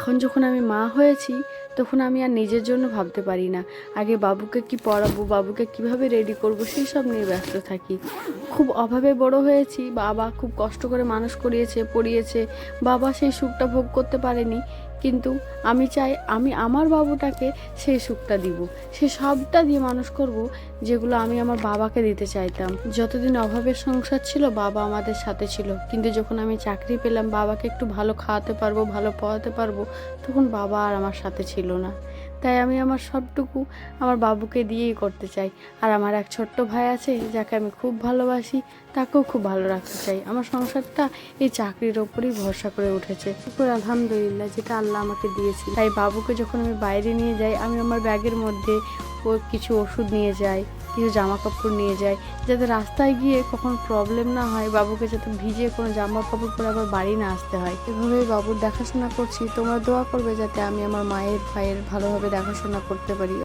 এখন যখন আমি মা হয়েছি তখন আমি আর নিজের জন্য ভাবতে পারি না। আগে বাবুকে কি পড়াবো, বাবুকে কিভাবে রেডি করব সেই সব নিয়ে ব্যস্ত থাকি। খুব অভাবে বড় হয়েছি, বাবা খুব কষ্ট করে মানুষ করিয়েছে, পড়িয়েছে। বাবা সেই সুখটা ভোগ করতে পারেনি, কিন্তু আমি চাই আমি আমার বাবুটাকে সেই সুখটা দিব, সে সবটা দিয়ে মানুষ করব যেগুলো আমি আমার বাবাকে দিতে চাইতাম। যতদিন অভাবের সংসার ছিল বাবা আমাদের সাথে ছিল, কিন্তু যখন আমি চাকরি পেলাম, বাবাকে একটু ভালো খাওয়াতে পারবো, ভালো পড়াতে পারবো, তখন বাবা আর আমার সাথে ছিল না। তাই আমি আমার সবটুকু আমার বাবুকে দিয়েই করতে চাই। আর আমার এক ছোট্ট ভাই আছে যাকে আমি খুব ভালোবাসি, তাকেও খুব ভালো রাখতে চাই। আমার সংসারটা এই চাকরির ওপরেই ভরসা করে উঠেছে। শুকর আলহামদুলিল্লাহ যেটা আল্লাহ আমাকে দিয়েছি। তাই বাবুকে যখন আমি বাইরে নিয়ে যাই, আমি আমার ব্যাগের মধ্যে কিছু ওষুধ নিয়ে যাই, কিছু জামা কাপড় নিয়ে যাই, যাতে রাস্তায় গিয়ে কখনো প্রবলেম না হয়, বাবুকে যাতে ভিজে কোনো জামা কাপড় পরে আবার বাড়ি না আসতে হয়। এভাবেই বাবুর দেখাশোনা করছি। তোমরা দোয়া করবে যাতে আমি আমার মায়ের ভাইয়ের ভালোভাবে দেখাশোনা করতে পারি।